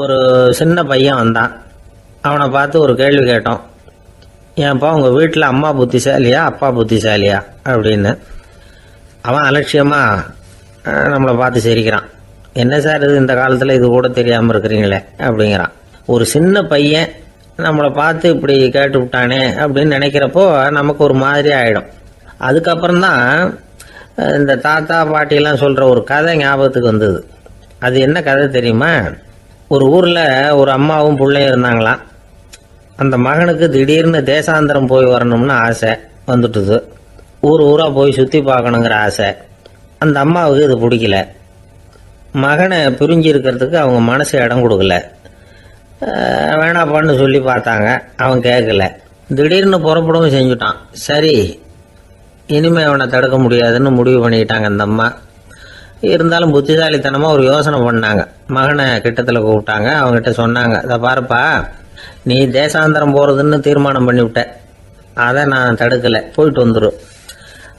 ஒரு சின்ன பையன் வந்தான். அவனை பார்த்து ஒரு கேள்வி கேட்டோம். ஏன்ப்பா உங்கள் வீட்டில் அம்மா புத்திசாலியா அப்பா புத்திசாலியா அப்படின்னு. அவன் அலட்சியமாக நம்மளை பார்த்து சிரிக்கிறான். என்ன சார் இது, இந்த காலத்தில் இது கூட தெரியாமல் இருக்கிறீங்களே அப்படிங்கிறான். ஒரு சின்ன பையன் நம்மளை பார்த்து இப்படி கேட்டு விட்டானே அப்படின்னு நினைக்கிறப்போ நமக்கு ஒரு மாதிரி ஆகிடும். அதுக்கப்புறம்தான் இந்த தாத்தா பாட்டியெல்லாம் சொல்கிற ஒரு கதை ஞாபகத்துக்கு வந்தது. அது என்ன கதை தெரியுமா? ஒரு ஊரில் ஒரு அம்மாவும் பிள்ளையும் இருந்தாங்களாம். அந்த மகனுக்கு திடீர்னு தேசாந்திரம் போய் வரணும்னு ஆசை வந்துட்டுது. ஊராக போய் சுற்றி பார்க்கணுங்கிற ஆசை. அந்த அம்மாவுக்கு இது பிடிக்கல. மகனை பிரிஞ்சு இருக்கிறதுக்கு அவங்க மனசு இடம் கொடுக்கல. வேணாப்பான்னு சொல்லி பார்த்தாங்க, அவன் கேட்கல. திடீர்னு புறப்படவும் செஞ்சுட்டான். சரி, இனிமேல் அவனை தடுக்க முடியாதுன்னு முடிவு பண்ணிக்கிட்டாங்க அந்த அம்மா. இருந்தாலும் புத்திசாலித்தனமாக ஒரு யோசனை பண்ணாங்க. மகனை கிட்டத்தில் கூப்பிட்டாங்க. அவங்ககிட்ட சொன்னாங்க, அதை பாருப்பா, நீ தேசாந்திரம் போகிறதுன்னு தீர்மானம் பண்ணிவிட்ட, அதை நான் தடுக்கலை, போயிட்டு வந்துடும்.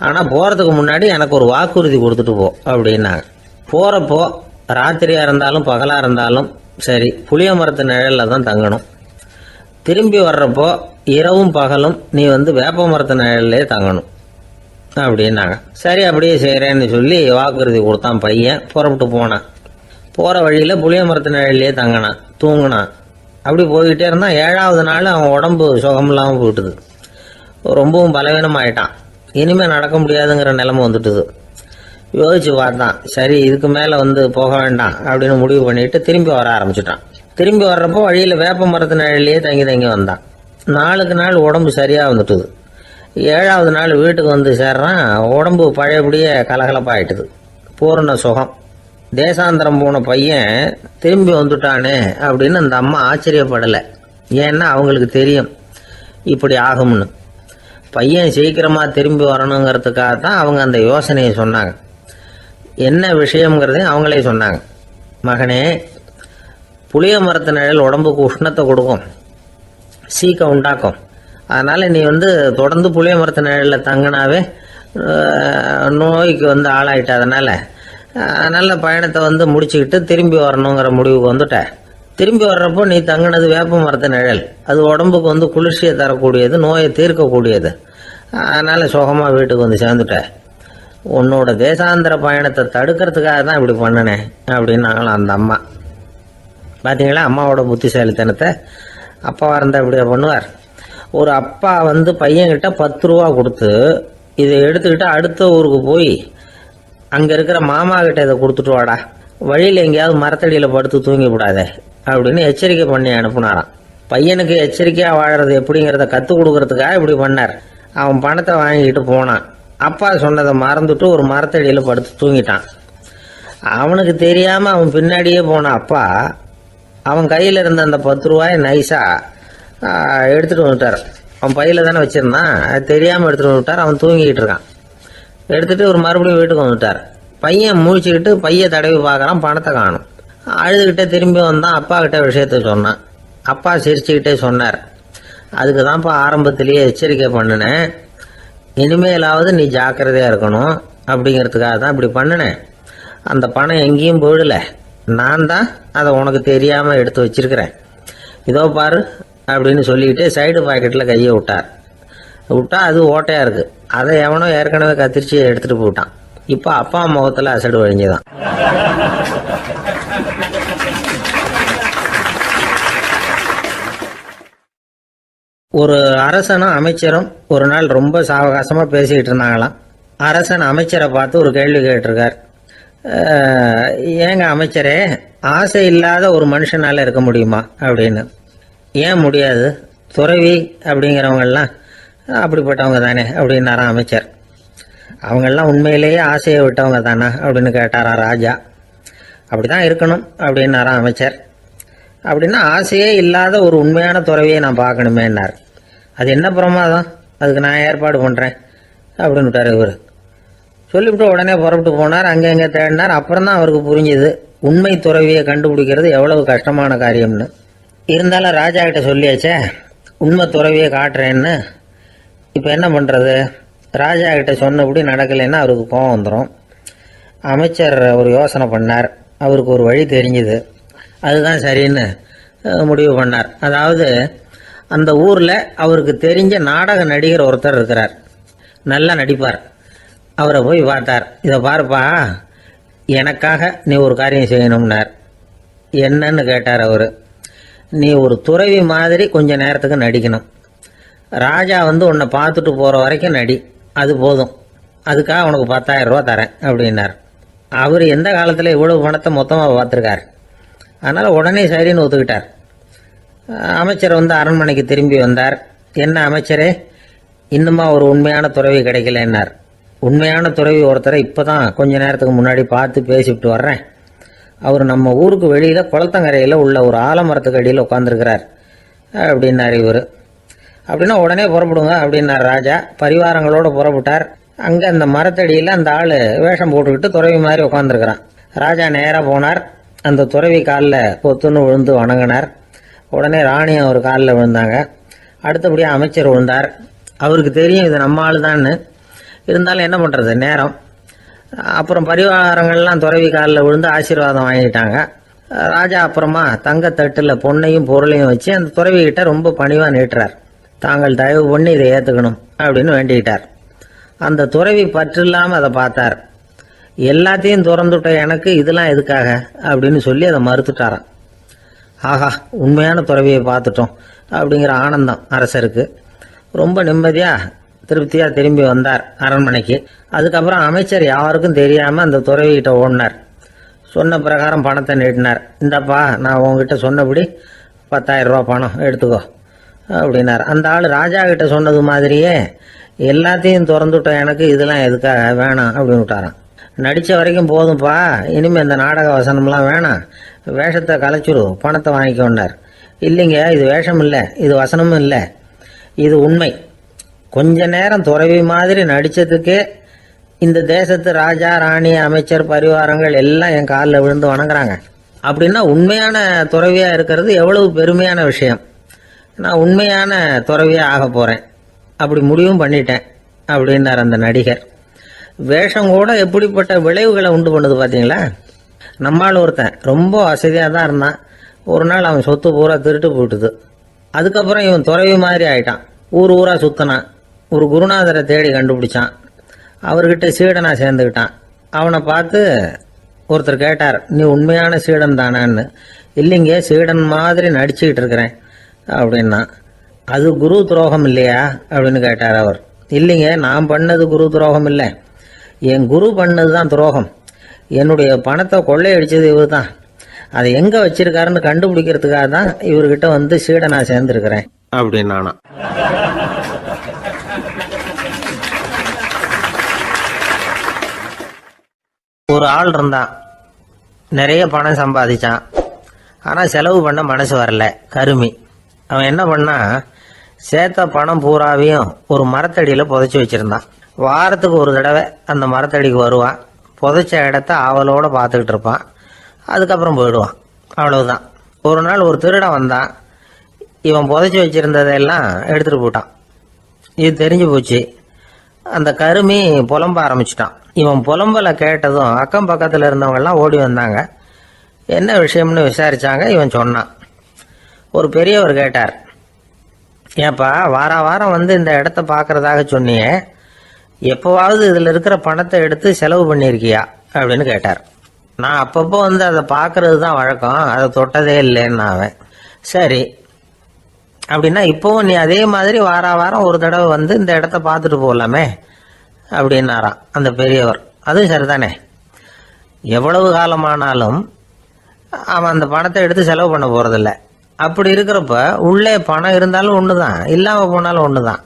ஆனால் போகிறதுக்கு முன்னாடி எனக்கு ஒரு வாக்குறுதி கொடுத்துட்டு போ அப்படின்னாங்க. போகிறப்போ ராத்திரியாக இருந்தாலும் பகலாக இருந்தாலும் சரி, புளிய மரத்து நிழலில் தான் தங்கணும். திரும்பி வர்றப்போ இரவும் பகலும் நீ வேப்ப மரத்து நிழல்லே தங்கணும் அப்படின்னாங்க. சரி, அப்படியே செய்கிறேன்னு சொல்லி வாக்குறுதி கொடுத்தான் பையன். புறப்பட்டு போனான். போகிற வழியில் புளிய மரத்து நிழல்லே தங்கினான், தூங்கினான். அப்படி போய்கிட்டே இருந்தான். 7வது நாள் அவன் உடம்பு சுகமில்லாமல் போயிட்டுது. ரொம்பவும் பலவீனமாயிட்டான். இனிமேல் நடக்க முடியாதுங்கிற நிலைமை வந்துட்டுது. யோசிச்சு பார்த்தான். சரி, இதுக்கு மேலே போக வேண்டாம் அப்படின்னு முடிவு பண்ணிட்டு திரும்பி வர ஆரம்பிச்சுட்டான். திரும்பி வர்றப்போ வழியில் வேப்ப மரத்து நிழல்லையே தங்கி வந்தான். நாளுக்கு நாள் உடம்பு சரியாக வந்துட்டுது. 7வது நாள் வீட்டுக்கு சேர்றான். உடம்பு பழையபடியே கலகலப்பாயிட்டுது. பூர்ண சுகம். தேசாந்திரம் போன பையன் திரும்பி வந்துட்டானே அப்படின்னு அந்த அம்மா ஆச்சரியப்படலை. ஏன்னா அவங்களுக்கு தெரியும் இப்படி ஆகும்னு. பையன் சீக்கிரமாக திரும்பி வரணுங்கிறதுக்காக தான் அவங்க அந்த யோசனையை சொன்னாங்க. என்ன விஷயங்கிறதையும் அவங்களே சொன்னாங்க. மகனே, புளிய மரத்து நிழல் உடம்புக்கு உஷ்ணத்தை கொடுக்கும், சீக்கம் உண்டாக்கும். அதனால் நீ தொடர்ந்து புளிய மரத்து நிழலில் தங்கினாவே நோய்க்கு ஆளாயிட்ட. அதனால் நல்ல பயணத்தை முடிச்சுக்கிட்டு திரும்பி வரணுங்கிற முடிவுக்கு வந்துட்ட. திரும்பி வர்றப்போ நீ தங்கினது வேப்ப மரத்து நிழல். அது உடம்புக்கு குளிர்ச்சியை தரக்கூடியது, நோயை தீர்க்கக்கூடியது. அதனால் சுகமாக வீட்டுக்கு சேர்ந்துட்ட. உன்னோட தேசாந்திர பயணத்தை தடுக்கிறதுக்காக தான் இப்படி பண்ணினேன் அப்படின்னாங்களாம் அந்த அம்மா. பார்த்தீங்களா அம்மாவோட புத்திசாலித்தனத்தை? அப்பாவாக இருந்தால் இப்படியா பண்ணுவார்? ஒரு அப்பா பையன்கிட்ட 10 ரூபா கொடுத்து இதை எடுத்துக்கிட்டு அடுத்த ஊருக்கு போய் அங்கே இருக்கிற மாமா கிட்ட இதை கொடுத்துட்டு வாடா, வழியில் எங்கேயாவது மரத்தடியில் படுத்து தூங்கி விடாதே அப்படின்னு எச்சரிக்கை பண்ணி அனுப்புனாராம். பையனுக்கு எச்சரிக்கையாக வாழறது எப்படிங்கிறத கற்றுக் கொடுக்கறதுக்காக இப்படி பண்ணார். அவன் பணத்தை வாங்கிக்கிட்டு போனான். அப்பா சொன்னதை மறந்துட்டு ஒரு மரத்தடியில் படுத்து தூங்கிட்டான். அவனுக்கு தெரியாமல் அவன் பின்னாடியே போன அப்பா அவன் கையில் இருந்த அந்த 10 ரூபாயை நைஸாக எடுத்துகிட்டு வந்துட்டார். அவன் பையில் தானே வச்சுருந்தான், அது தெரியாமல் எடுத்துகிட்டு வந்துட்டார். அவன் தூங்கிக்கிட்டு இருக்கான். எடுத்துகிட்டு ஒரு மறுபடியும் வீட்டுக்கு வந்துட்டார். பையன் முழிச்சுக்கிட்டு பையை தடவி பார்க்குறான், பணத்தை காணும். அழுதுகிட்டே திரும்பி வந்தான். அப்பா கிட்ட விஷயத்த சொன்னான். அப்பா சிரிச்சுக்கிட்டே சொன்னார், அதுக்கு தான்ப்பா ஆரம்பத்திலேயே எச்சரிக்கை பண்ணினேன், இனிமேலாவது நீ ஜாக்கிரதையாக இருக்கணும் அப்படிங்கிறதுக்காக தான் இப்படி பண்ணினேன். அந்த பணம் எங்கேயும் போயிடல, நான் தான் அதை உனக்கு தெரியாமல் எடுத்து வச்சிருக்கிறேன். இதோ பாரு அப்படின்னு சொல்லிக்கிட்டு சைடு பாக்கெட்டில் கையை விட்டா அது ஓட்டையாக இருக்குது. அதை எவனோ ஏற்கனவே கத்திரிச்சு எடுத்துகிட்டு போயிட்டான். இப்போ அப்பா முகத்தில் அசடு வழிஞ்சுதான். ஒரு அரசனும் அமைச்சரும் ஒரு நாள் ரொம்ப சாவகாசமாக பேசிக்கிட்டு இருந்தாங்களாம். அரசன் அமைச்சரை பார்த்து ஒரு கேள்வி கேட்டிருக்கார். ஏங்க அமைச்சரே, ஆசை இல்லாத ஒரு மனுஷனால் இருக்க முடியுமா அப்படின்னு. ஏன் முடியாது, துறவி அப்படிங்கிறவங்கெல்லாம் அப்படிப்பட்டவங்க தானே அப்படின்னாராம் அமைச்சர். அவங்கெல்லாம் உண்மையிலேயே ஆசையை விட்டவங்க தானே அப்படின்னு கேட்டாரா ராஜா. அப்படி தான் இருக்கணும் அப்படின்னாராம் அமைச்சர். அப்படின்னா ஆசையே இல்லாத ஒரு உண்மையான துறவியை நான் பார்க்கணுமேன்னார். அது என்ன பிரமாதம், அதுக்கு நான் ஏற்பாடு பண்ணுறேன் அப்படின்னு விட்டார் இவர். சொல்லிவிட்டு உடனே புறப்பட்டு போனார். அங்கே எங்கே தேடினார். அப்புறம் தான் அவருக்கு புரிஞ்சுது உண்மை துறவியை கண்டுபிடிக்கிறது எவ்வளவு கஷ்டமான காரியம்னு. இருந்தாலும் ராஜா கிட்ட சொல்லியாச்சே, உண்மை துறவியை காட்டுறேன்னு. இப்போ என்ன பண்ணுறது? ராஜா கிட்ட சொன்னபடி நடக்கலைன்னா அவருக்கு கோபம் வந்துடும். அமைச்சர் ஒரு யோசனை பண்ணார். அவருக்கு ஒரு வழி தெரிஞ்சுது. அதுதான் சரின்னு முடிவு பண்ணார். அதாவது அந்த ஊரில் அவருக்கு தெரிஞ்ச நாடக நடிகர் ஒருத்தர் இருக்கிறார், நல்லா நடிப்பார். அவரை போய் பார்த்தார். இதை பாருப்பா, எனக்காக நீ ஒரு காரியம் செய்யணும்னார். என்னன்னு கேட்டார் அவர். நீ ஒரு துறவி மாதிரி கொஞ்ச நேரத்துக்கு நடிக்கணும். ராஜா வந்து உன்னை பார்த்துட்டு போகிற வரைக்கும் நடி, அது போதும். அதுக்காக உனக்கு 10,000 ரூபா தரேன் அப்படின்னார். அவர் எந்த காலத்தில் இவ்வளவு பணத்தை மொத்தமாக பார்த்துருக்கார். அதனால் உடனே சரின்னு ஒத்துக்கிட்டார். அமைச்சர் வந்து அரண்மனைக்கு திரும்பி வந்தார். என்ன அமைச்சரே, இன்னுமா ஒரு உண்மையான துறவி கிடைக்கலன்னார். உண்மையான துறவி ஒருத்தரை இப்போ தான் கொஞ்ச நேரத்துக்கு முன்னாடி பார்த்து பேசிவிட்டு வர்றேன். அவர் நம்ம ஊருக்கு வெளியில் குளத்தங்கரையில் உள்ள ஒரு ஆலமரத்துக்கு அடியில் உட்காந்துருக்கிறார் அப்படின்னார் இவர். அப்படின்னா உடனே புறப்படுங்க அப்படின்னார் ராஜா. பரிவாரங்களோடு புறப்பட்டார். அங்கே அந்த மரத்தடியில் அந்த ஆள் வேஷம் போட்டுக்கிட்டு துறவி மாதிரி உட்காந்துருக்கிறான். ராஜா நேராக போனார். அந்த துறவி காலில் கொத்துன்னு விழுந்து வணங்கினார். உடனே ராணி அவர் காலில் விழுந்தாங்க. அடுத்தபடியாக அமைச்சர் விழுந்தார். அவருக்கு தெரியும் இது நம்ம ஆள் தான்னு. இருந்தாலும் என்ன பண்ணுறது, நேரம். அப்புறம் பரிவாரங்கள்லாம் துறவி காலில் விழுந்து ஆசீர்வாதம் வாங்கிட்டாங்க. ராஜா அப்புறமா தங்கத்தட்டில் பொண்ணையும் பொருளையும் வச்சு அந்த துறவிகிட்ட ரொம்ப பணிவாக நீட்டுறார். தாங்கள் தயவு பண்ணி இதை ஏற்றுக்கணும் அப்படின்னு வேண்டிக்கிட்டார். அந்த துறவி பற்று இல்லாமல் அதை பார்த்தார். எல்லாத்தையும் திறந்துட்ட எனக்கு இதெல்லாம் எதுக்காக அப்படின்னு சொல்லி அதை மறுத்துட்டாராம். ஆஹா, உண்மையான துறவியை பார்த்துட்டோம் அப்படிங்கிற ஆனந்தம் அரசருக்கு. ரொம்ப நிம்மதியாக திருப்தியாக திரும்பி வந்தார் அரண்மனைக்கு. அதுக்கப்புறம் அமைச்சர் யாருக்கும் தெரியாமல் அந்த துறவிகிட்ட ஓடினார். சொன்ன பிரகாரம் பணத்தை நீட்டினார். இந்தப்பா, நான் உங்ககிட்ட சொன்னபடி 10,000 ரூபா பணம் எடுத்துக்கோ அப்படின்னார். அந்த ஆள் ராஜா கிட்ட சொன்னது மாதிரியே எல்லாத்தையும் திறந்துட்ட எனக்கு இதெல்லாம் எதுக்காக வேணாம் அப்படின்னு விட்டாரான். நடித்த வரைக்கும் போதும்ப்பா, இனிமேல் இந்த நாடக வசனம்லாம் வேணாம், வேஷத்தை கலைச்சிரு, பணத்தை வாங்கிக்கோன்னார். இல்லைங்க, இது வேஷம் இல்லை, இது வசனமும் இல்லை, இது உண்மை. கொஞ்ச நேரம் துறவி மாதிரி நடித்ததுக்கே இந்த தேசத்து ராஜா, ராணி, அமைச்சர், பரிவாரங்கள் எல்லாம் என் காலில் விழுந்து வணங்குறாங்க. அப்படின்னா உண்மையான துறவியாக இருக்கிறது எவ்வளவு பெருமையான விஷயம். நான் உண்மையான துறவியாக ஆக போகிறேன், அப்படி முடிவும் பண்ணிட்டேன் அப்படின்னார் அந்த நடிகர். வேஷம் கூட எப்படிப்பட்ட விளைவுகளை உண்டு பண்ணுது பார்த்தீங்களா. நம்மால் ஒருத்தன் ரொம்ப வசதியாக தான் இருந்தான். ஒரு நாள் அவன் சொத்து பூரா திருட்டு போட்டுது. அதுக்கப்புறம் இவன் துறவி மாதிரி ஆயிட்டான். ஊர் ஊராக சுற்றினான். ஒரு குருநாதரை தேடி கண்டுபிடிச்சான். அவர்கிட்ட சீடனாக சேர்ந்துக்கிட்டான். அவனை பார்த்து ஒருத்தர் கேட்டார், நீ உண்மையான சீடன் தானான்னு. இல்லைங்க, சீடன் மாதிரி நடிச்சுக்கிட்டு இருக்கிறேன் அப்படின்னா. அது குரு துரோகம் இல்லையா அப்படின்னு கேட்டார் அவர். இல்லைங்க, நான் பண்ணது குரு துரோகம் இல்லை, என் குரு பண்ணது தான் துரோகம். என்னுடைய பணத்தை கொள்ளையடிச்சது இவர் தான். அதை எங்கே வச்சிருக்காருன்னு கண்டுபிடிக்கிறதுக்காக தான் இவர்கிட்ட வந்து சீடனா சேர்ந்துருக்கிறேன் அப்படின்னானா. ஒரு ஆள் இருந்தான், நிறைய பணம் சம்பாதிச்சான். ஆனால் செலவு பண்ண மனசு வரல, கருமி. அவன் என்ன பண்ணா, சேர்த்த பணம் பூராவையும் ஒரு மரத்தடியில் புதைச்சி வச்சிருந்தான். வாரத்துக்கு ஒரு தடவை அந்த மரத்தடிக்கு வருவான். புதைச்ச இடத்த ஆவலோடு பார்த்துக்கிட்டு இருப்பான். அதுக்கப்புறம் போயிடுவான். அவ்வளவுதான். ஒரு நாள் ஒரு திருடன் வந்தான். இவன் புதைச்சி வச்சிருந்ததெல்லாம் எடுத்துகிட்டு போட்டான். இது தெரிஞ்சு போச்சு. அந்த கருமி புலம்ப ஆரம்பிச்சிட்டான். இவன் புலம்பலை கேட்டதும் அக்கம் பக்கத்தில் இருந்தவங்கெல்லாம் ஓடி வந்தாங்க. என்ன விஷயம்னு விசாரிச்சாங்க. இவன் சொன்னான். ஒரு பெரியவர் கேட்டார், ஏப்பா, வாரம் வந்து இந்த இடத்த பார்க்கறதாக சொன்னியே, எப்போவாவது இதில் இருக்கிற பணத்தை எடுத்து செலவு பண்ணியிருக்கியா அப்படின்னு கேட்டார். நான் அப்பப்போ வந்து அதை பார்க்கறது தான் வழக்கம், அதை தொட்டதே இல்லைன்னு அவன். சரி, அப்படின்னா இப்போவும் நீ அதே மாதிரி வாரம் ஒரு தடவை வந்து இந்த இடத்த பார்த்துட்டு போகலாமே அப்படின்னாராம் அந்த பெரியவர். அதுவும் சரிதானே, எவ்வளவு காலமானாலும் அவன் அந்த பணத்தை எடுத்து செலவு பண்ண போகிறதில்ல. அப்படி இருக்கிறப்ப உள்ளே பணம் இருந்தாலும் ஒன்று தான், இல்லாமல் போனாலும் ஒன்று தான்.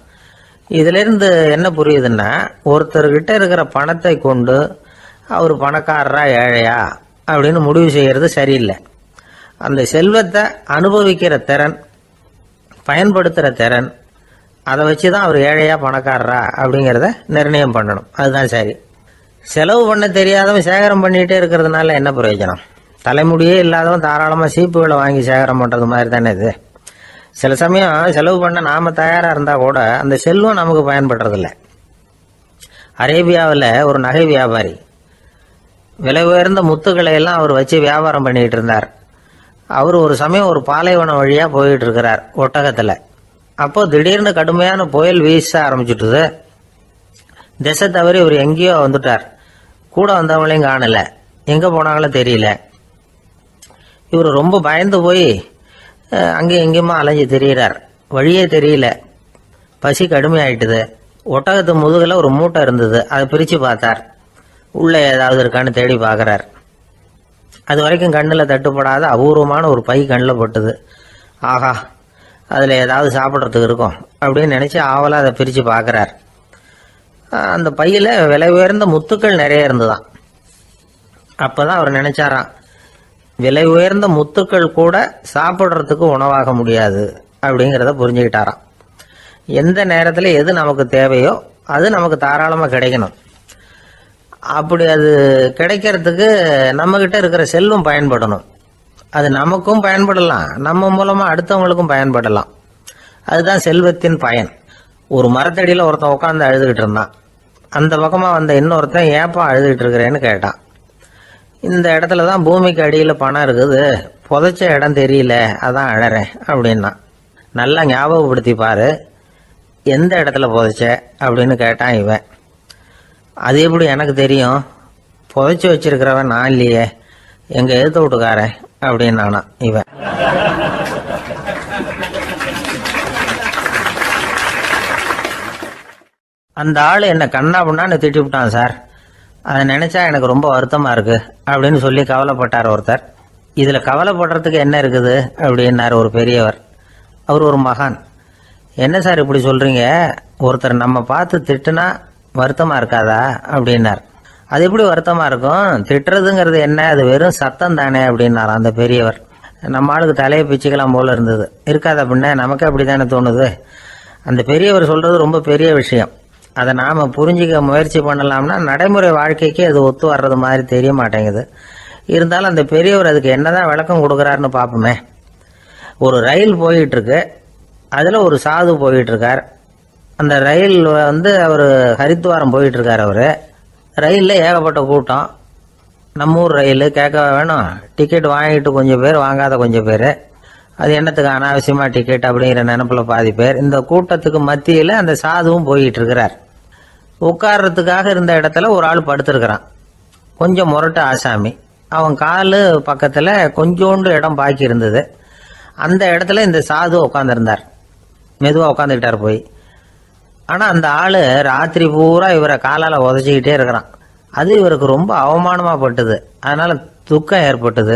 இதிலிருந்து என்ன புரியுதுன்னா, ஒருத்தர்கிட்ட இருக்கிற பணத்தை கொண்டு அவர் பணக்காரரா ஏழையா அப்படின்னு முடிவு செய்கிறது சரியில்லை. அந்த செல்வத்தை அனுபவிக்கிற திறன், பயன்படுத்துகிற திறன், அதை வச்சு தான் அவர் ஏழையா பணக்காரரா அப்படிங்கிறத நிர்ணயம் பண்ணணும். அதுதான் சரி. செலவு பண்ண தெரியாதவன் சேகரம் பண்ணிகிட்டே இருக்கிறதுனால என்ன பிரயோஜனம்? தலைமுடியே இல்லாதவன் தாராளமாக சீப்புகளை வாங்கி சேகரம் பண்ணுறது மாதிரி தானே இது. சில சமயம் செலவு பண்ண நாம் தயாராக இருந்தால் கூட அந்த செல்வம் நமக்கு பயன்படுறதில்ல. அரேபியாவில் ஒரு நகை வியாபாரி விலை உயர்ந்த முத்துக்களை எல்லாம் அவர் வச்சு வியாபாரம் பண்ணிக்கிட்டு இருந்தார். அவர் ஒரு சமயம் ஒரு பாலைவனம் வழியா போயிட்டு இருக்கிறார் ஒட்டகத்துல. அப்போ திடீர்னு கடுமையான புயல் வீச ஆரம்பிச்சுட்டுது. திசை தவறி இவர் எங்கேயோ வந்துட்டார். கூட வந்தவங்களையும் காணல, எங்க போனாங்களோ தெரியல. இவர் ரொம்ப பயந்து போய் அங்கேயும் எங்கேயுமா அலைஞ்சு திரியிறார். வழியே தெரியல. பசி கடுமையாயிட்டுது. ஒட்டகத்து முதுகுல ஒரு மூட்டை இருந்தது. அதை பிரிச்சு பார்த்தார். உள்ள ஏதாவது இருக்கான்னு தேடி பார்க்கறார். அது வரைக்கும் கண்ணில் தட்டுப்படாத அபூர்வமான ஒரு பை கண்ணில் பட்டுது. ஆஹா, அதில் ஏதாவது சாப்பிட்றதுக்கு இருக்கும் அப்படின்னு நினச்சி ஆவலாக அதை பிரித்து பார்க்குறார். அந்த பையில் விலை உயர்ந்த முத்துக்கள் நிறைய இருந்துதான். அப்போ தான் அவர் நினச்சாராம், விலை உயர்ந்த முத்துக்கள் கூட சாப்பிட்றதுக்கு உணவாக முடியாது அப்படிங்கிறத புரிஞ்சுக்கிட்டாராம். எந்த நேரத்தில் எது நமக்கு தேவையோ அது நமக்கு தாராளமாக கிடைக்கணும். அப்படி அது கிடைக்கிறதுக்கு நம்மகிட்ட இருக்கிற செல்வம் பயன்படணும். அது நமக்கும் பயன்படலாம், நம்ம மூலமா அடுத்தவங்களுக்கும் பயன்படலாம். அதுதான் செல்வத்தின் பயன். ஒரு மரத்தடியில் ஒருத்தன் உட்காந்து அழுதுகிட்டு இருந்தான். அந்த பக்கமா வந்த இன்னொருத்தன் ஏப்பா அழுதுகிட்டு இருக்கிறேன்னு கேட்டான். இந்த இடத்துல தான் பூமிக்கு அடியில் பணம் இருக்குது, புதைச்ச இடம் தெரியல, அதான் அழறேன் அப்படின்னா. நல்லா ஞாபகப்படுத்தி பாரு, எந்த இடத்துல புதைச்ச அப்படின்னு கேட்டான் இவன். அது எப்படி எனக்கு தெரியும், புதைச்சி வச்சிருக்கிறவன் நான் இல்லையே, எங்க எழுத்து வீட்டுக்காரன் அப்படின்னு நானா இவன். அந்த ஆள் என்ன கண்ணா பண்ணான்னு திட்டி விட்டான் சார், அதை நினைச்சா எனக்கு ரொம்ப வருத்தமா இருக்கு அப்படின்னு சொல்லி கவலைப்பட்டார் ஒருத்தர். இதுல கவலைப்படுறதுக்கு என்ன இருக்குது அப்படின்னாரு ஒரு பெரியவர். அவர் ஒரு மகான். என்ன சார் இப்படி சொல்றீங்க, ஒருத்தர் நம்ம பார்த்து திட்டுனா வருத்தமா இருக்காதா அப்படின்னார். அது எப்படி வருத்தமா இருக்கும், திட்டுறதுங்கிறது என்ன, அது வெறும் சத்தம் தானே அப்படின்னார் அந்த பெரியவர். நம்ம ஆளுக்கு தலையை பிச்சுக்கலாம் போல இருந்தது. இருக்காது அப்படின்னா நமக்கு அப்படித்தானே தோணுது. அந்த பெரியவர் சொல்றது ரொம்ப பெரிய விஷயம். அதை நாம புரிஞ்சிக்க முயற்சி பண்ணலாம்னா நடைமுறை வாழ்க்கைக்கு அது ஒத்து வர்றது மாதிரி தெரிய மாட்டேங்குது. இருந்தாலும் அந்த பெரியவர் அதுக்கு என்னதான் விளக்கம் கொடுக்குறாருன்னு பார்ப்போமே. ஒரு ரயில் போயிட்டு இருக்கு, அதுல ஒரு சாது போயிட்டு இருக்கார். அந்த ரயில் அவர் ஹரித்வாரம் போயிட்டு இருக்காரு. அவரு ரயில்ல ஏகப்பட்ட கூட்டம். நம்ம ஊர் ரயில் கேட்க வேணும், டிக்கெட் வாங்கிட்டு கொஞ்சம் பேர், வாங்காத கொஞ்சம் பேர். அது என்னத்துக்கு அனாவசியமா டிக்கெட் அப்படிங்கிற நினைப்புல பாதி பேர். இந்த கூட்டத்துக்கு மத்தியில அந்த சாதுவும் போயிட்டு இருக்கிறார். உட்கார்றதுக்காக இருந்த இடத்துல ஒரு ஆள் படுத்திருக்கிறான். கொஞ்சம் முரட்டு ஆசாமி. அவன் காலு பக்கத்துல கொஞ்சோண்டு இடம் பாக்கி இருந்தது. அந்த இடத்துல இந்த சாது உட்காந்துருந்தார். மெதுவா உட்காந்துக்கிட்டார் போய். ஆனா அந்த ஆளு ராத்திரி பூரா இவரை காலால உதச்சிக்கிட்டே இருக்கிறான். அது இவருக்கு ரொம்ப அவமானமா பட்டது. அதனால துக்கம் ஏற்பட்டது.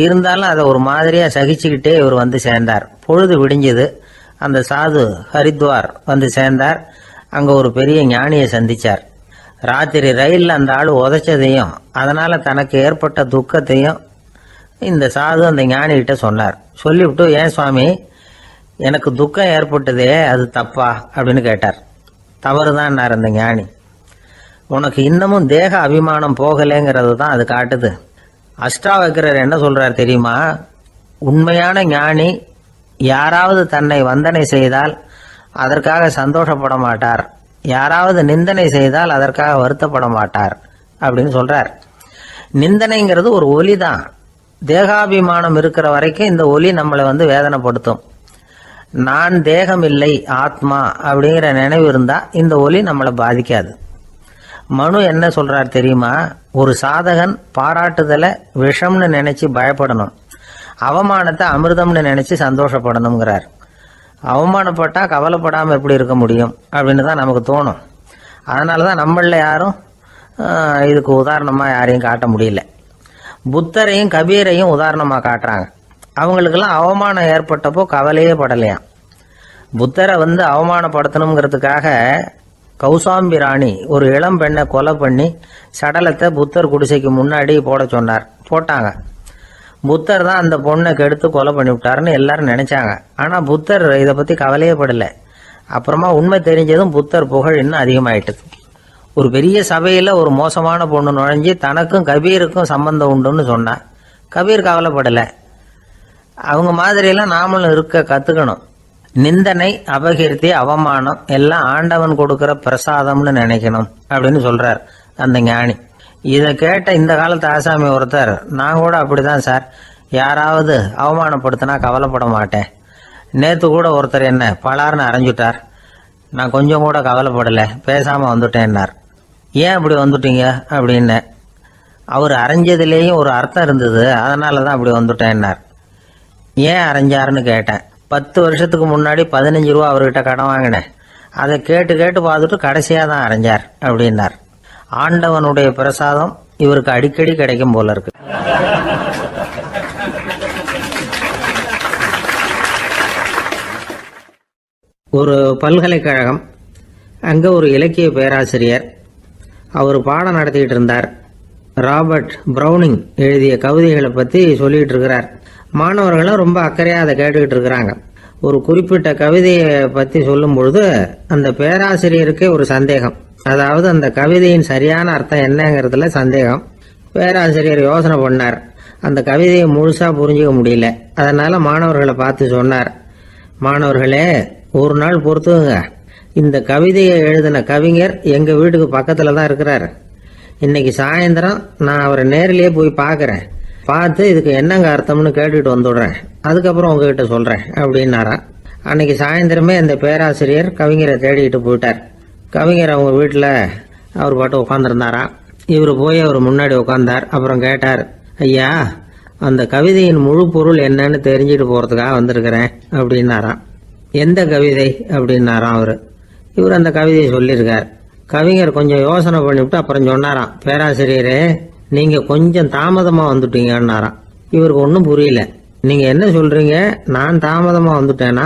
இருந்தாலும் அதை ஒரு மாதிரியா சகிச்சுக்கிட்டே இவர் வந்து சேர்ந்தார். பொழுது விடிஞ்சது. அந்த சாது ஹரித்வார் வந்து சேர்ந்தார். அங்க ஒரு பெரிய ஞானியை சந்திச்சார். ராத்திரி ரயில்ல அந்த ஆளு உதைச்சதையும் அதனால தனக்கு ஏற்பட்ட துக்கத்தையும் இந்த சாது அந்த ஞானி கிட்ட சொன்னார். சொல்லிவிட்டு, ஏன் சுவாமி, எனக்கு துக்கம் ஏற்பட்டதே அது தப்பா அப்படின்னு கேட்டார். தவறுதான் அந்த ஞானி. உனக்கு இன்னமும் தேக அபிமானம் போகலைங்கிறது தான் அது காட்டுது. அஷ்டாவக்கிரர் என்ன சொல்றார் தெரியுமா, உண்மையான ஞானி யாராவது தன்னை வந்தனை செய்தால் அதற்காக சந்தோஷப்பட மாட்டார், யாராவது நிந்தனை செய்தால் அதற்காக வருத்தப்பட மாட்டார் அப்படின்னு சொல்றார். நிந்தனைங்கிறது ஒரு ஒலி தான். தேகாபிமானம் இருக்கிற வரைக்கும் இந்த ஒலி நம்மளை வேதனைப்படுத்தும். நான் தேகம் இல்லை, ஆத்மா அப்படிங்கிற நினைவு இருந்தா இந்த ஒலி நம்மளை பாதிக்காது. மனு என்ன சொல்றார் தெரியுமா, ஒரு சாதகன் பாராட்டுதலை விஷம்னு நினைச்சு பயப்படணும், அவமானத்தை அமிர்தம்னு நினைச்சு சந்தோஷப்படணுங்கிறார். அவமானப்பட்டா கவலைப்படாம எப்படி இருக்க முடியும் அப்படின்னு தான் நமக்கு தோணும். அதனாலதான் நம்மள யாரும் இதுக்கு உதாரணமா யாரையும் காட்ட முடியல. புத்தரையும் கபீரையும் உதாரணமா காட்டுறாங்க. அவங்களுக்கெல்லாம் அவமானம் ஏற்பட்டப்போ கவலையே படலையாம். புத்தரை அவமானப்படுத்தணுங்கிறதுக்காக கௌசாம்பி ராணி ஒரு இளம் பெண்ணை கொலை பண்ணி சடலத்தை புத்தர் குடிசைக்கு முன்னாடி போட சொன்னார். போட்டாங்க. புத்தர் தான் அந்த பொண்ணை கெடுத்து கொலை பண்ணி விட்டாருன்னு எல்லாரும் நினைச்சாங்க. ஆனா புத்தர் இதை பத்தி கவலையே படல. அப்புறமா உண்மை தெரிஞ்சதும் புத்தர் புகழ் இன்னும் அதிகமாயிட்டது. ஒரு பெரிய சபையில ஒரு மோசமான பொண்ணு நுழைஞ்சு தனக்கும் கபீருக்கும் சம்பந்தம் உண்டுன்னு சொன்னா கபீர் கவலைப்படல. அவங்க மாதிரியெல்லாம் நாமளும் இருக்க கத்துக்கணும். நிந்தனை, அபகீர்த்தி, அவமானம் எல்லாம் ஆண்டவன் கொடுக்கிற பிரசாதம்னு நினைக்கணும் அப்படின்னு சொல்றார் அந்த ஞானி. இதை கேட்ட இந்த காலத்து ஆசாமி ஒருத்தர், நான் கூட அப்படிதான் சார், யாராவது அவமானப்படுத்தினா கவலைப்பட மாட்டேன். நேற்று கூட ஒருத்தர் என்ன பலார்னு அரைஞ்சுட்டார். நான் கொஞ்சம் கூட கவலைப்படலை, பேசாமல் வந்துட்டேன்னார். ஏன் அப்படி வந்துட்டீங்க அப்படின்னு. அவர் அரைஞ்சதுலேயும் ஒரு அர்த்தம் இருந்தது, அதனால தான் அப்படி வந்துட்டேன்னார். ஏன் அரைஞ்சாருன்னு கேட்டேன். 10 வருஷத்துக்கு முன்னாடி 15 ரூபா அவர்கிட்ட கடன் வாங்கினேன். அதை கேட்டு கேட்டு பார்த்துட்டு கடைசியாக தான் அரைஞ்சார் அப்படின்னார். ஆண்டவனுடைய பிரசாதம் இவருக்கு அடிக்கடி கிடைக்கும் போல இருக்கு. ஒரு பல்கலைக்கழகம், அங்கே ஒரு இலக்கிய பேராசிரியர், அவர் பாடம் நடத்திக்கிட்டு இருந்தார். ராபர்ட் ப்ரௌனிங் எழுதிய கவிதைகளை பற்றி சொல்லிகிட்டு இருக்கிறார். மாணவர்களும் ரொம்ப அக்கறையாக அதை கேட்டுக்கிட்டு இருக்கிறாங்க. ஒரு குறிப்பிட்ட கவிதையை பற்றி சொல்லும் பொழுது அந்த பேராசிரியருக்கே ஒரு சந்தேகம். அதாவது அந்த கவிதையின் சரியான அர்த்தம் என்னங்கிறதுல சந்தேகம். பேராசிரியர் யோசனை பண்ணார். அந்த கவிதையை முழுசாக புரிஞ்சிக்க முடியல. அதனால் மாணவர்களை பார்த்து சொன்னார், மாணவர்களே, ஒரு நாள் பொறுத்துங்க. இந்த கவிதையை எழுதின கவிஞர் எங்கள் வீட்டுக்கு பக்கத்தில் தான் இருக்கிறார். இன்னைக்கு சாயந்தரம் நான் அவரை நேரிலேயே போய் பார்க்குறேன். பார்த்து இதுக்கு என்னங்க அர்த்தம்னு கேட்டுட்டு வந்துடுறேன். அதுக்கப்புறம் உங்ககிட்ட சொல்கிறேன் அப்படின்னாராம். அன்னைக்கு சாயந்தரமே அந்த பேராசிரியர் கவிஞரை தேடிக்கிட்டு போயிட்டார். கவிஞர் அவங்க வீட்டில் அவர் பாட்டு உட்காந்துருந்தாராம். இவர் போய் அவர் முன்னாடி உட்காந்தார். அப்புறம் கேட்டார், ஐயா, அந்த கவிதையின் முழு பொருள் என்னன்னு தெரிஞ்சுட்டு போகிறதுக்காக வந்திருக்கிறேன் அப்படின்னாராம். எந்த கவிதை அப்படின்னாராம் அவர். இவர் அந்த கவிதையை சொல்லியிருக்கார். கவிஞர் கொஞ்சம் யோசனை பண்ணிவிட்டு அப்புறம் சொன்னாராம், பேராசிரியரே, நீங்கள் கொஞ்சம் தாமதமாக வந்துட்டீங்கன்னாராம். இவருக்கு ஒன்றும் புரியல. நீங்கள் என்ன சொல்கிறீங்க? நான் தாமதமாக வந்துட்டேன்னா?